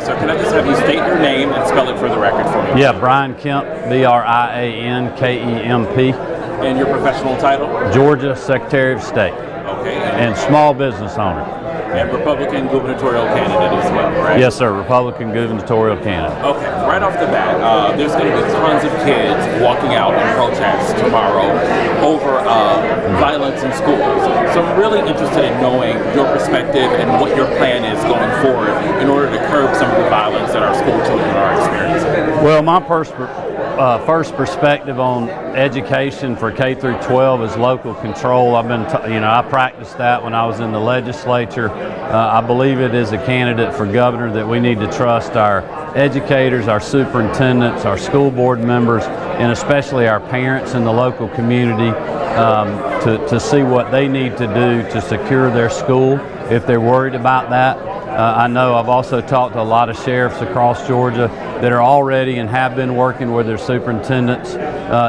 sir. Can I just have you state your name and spell it for the record for me? Yeah, Brian Kemp, BrianKemp. And your professional title? Georgia Secretary of State. Okay. And small business owner. And Republican gubernatorial candidate as well, right? Yes, sir. Republican gubernatorial candidate. Okay. Right off the bat, there's going to be tons of kids walking out in protest tomorrow over violence in schools. So I'm really interested in knowing your perspective and what your plan is going forward in order to curb some of the violence that our school children are experiencing. Well, my first perspective on education for K through 12 is local control. I've been, I practiced that when I was in the legislature. I believe it is a candidate for governor that we need to trust our educators, our superintendents, our school board members, and especially our parents in the local community to see what they need to do to secure their school if they're worried about that. I know I've also talked to a lot of sheriffs across Georgia that are already and have been working with their superintendents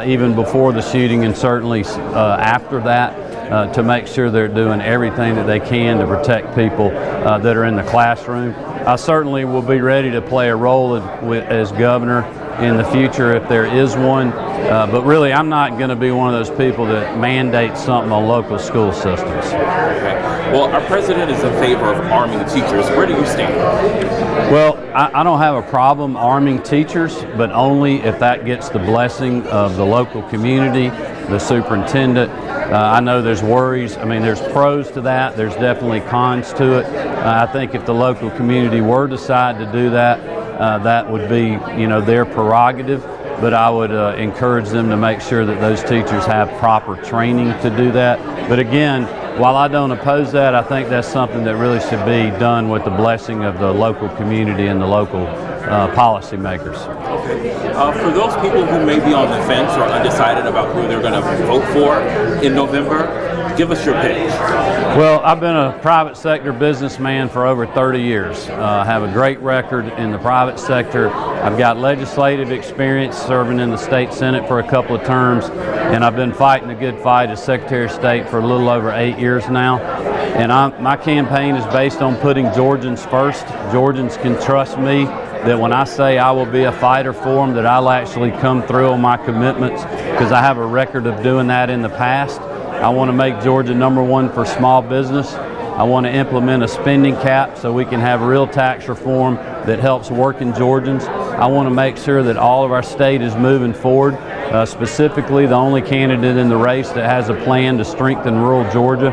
even before the shooting and certainly after that to make sure they're doing everything that they can to protect people that are in the classroom. I certainly will be ready to play a role as governor in the future if there is one, but really I'm not going to be one of those people that mandates something on local school systems. Okay. Well, our president is in favor of arming teachers. Where do you stand? Well, I don't have a problem arming teachers, but only if that gets the blessing of the local community, the superintendent. I know there's worries. I mean, there's pros to that. There's definitely cons to it. I think if the local community were to decide to do that, that would be, their prerogative. But I would encourage them to make sure that those teachers have proper training to do that. But again, while I don't oppose that, I think that's something that really should be done with the blessing of the local community and the local policymakers. Okay. For those people who may be on the fence or undecided about who they're going to vote for in November, give us your pitch. Well, I've been a private sector businessman for over 30 years. I have a great record in the private sector. I've got legislative experience serving in the state senate for a couple of terms, and I've been fighting a good fight as Secretary of State for a little over 8 years now. And my campaign is based on putting Georgians first. Georgians can trust me that when I say I will be a fighter for them, that I'll actually come through on my commitments because I have a record of doing that in the past. I want to make Georgia #1 for small business. I want to implement a spending cap so we can have real tax reform that helps working Georgians. I want to make sure that all of our state is moving forward. Specifically, the only candidate in the race that has a plan to strengthen rural Georgia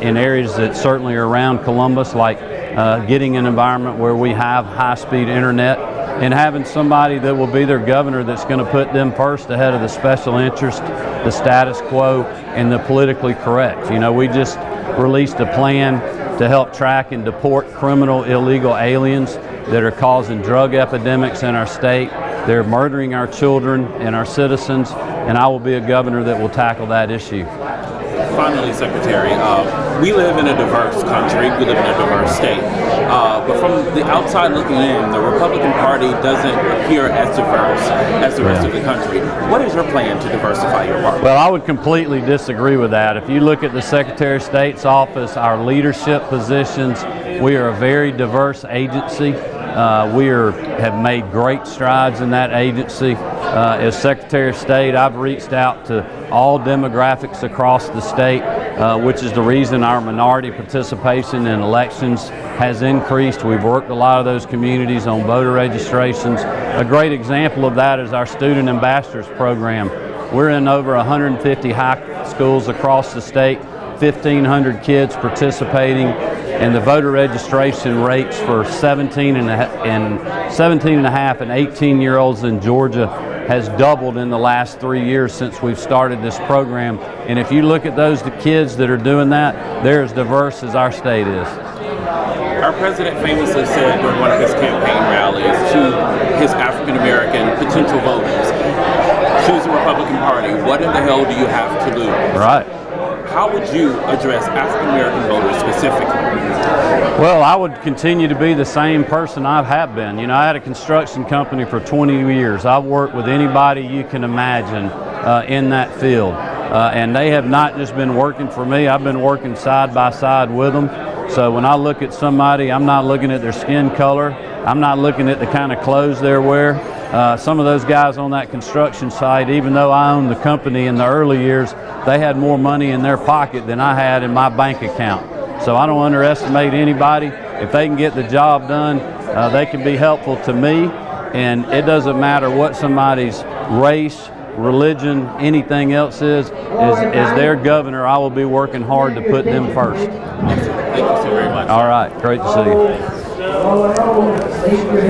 in areas that certainly are around Columbus, like getting an environment where we have high-speed internet and having somebody that will be their governor that's going to put them first ahead of the special interest, the status quo, and the politically correct. We just released a plan to help track and deport criminal illegal aliens that are causing drug epidemics in our state. They're murdering our children and our citizens, and I will be a governor that will tackle that issue. Finally, Secretary, we live in a diverse country, we live in a diverse state, but from the outside looking in, the Republican Party doesn't appear as diverse as the rest of the country. What is your plan to diversify your party? Well, I would completely disagree with that. If you look at the Secretary of State's office, our leadership positions, we are a very diverse agency. We have made great strides in that agency. As Secretary of State, I've reached out to all demographics across the state, which is the reason our minority participation in elections has increased. We've worked a lot of those communities on voter registrations. A great example of that is our Student Ambassadors program. We're in over 150 high schools across the state, 1,500 kids participating, and the voter registration rates for 17 and a half and 18-year-olds in Georgia has doubled in the last 3 years since we've started this program. And if you look at those kids that are doing that, they're as diverse as our state is. Our president famously said during one of his campaign rallies to his African-American potential voters, choose the Republican Party. What in the hell do you have to lose? Right. How would you address African-American voters specifically? Well, I would continue to be the same person I have been. I had a construction company for 20 years. I've worked with anybody you can imagine in that field. And they have not just been working for me, I've been working side by side with them. So when I look at somebody, I'm not looking at their skin color, I'm not looking at the kind of clothes they wear. Some of those guys on that construction site, even though I owned the company in the early years, they had more money in their pocket than I had in my bank account. So I don't underestimate anybody. If they can get the job done, they can be helpful to me, and it doesn't matter what somebody's race, religion, anything else is. As their governor, I will be working hard to put them first. Thank you so very much. All right, great to see you.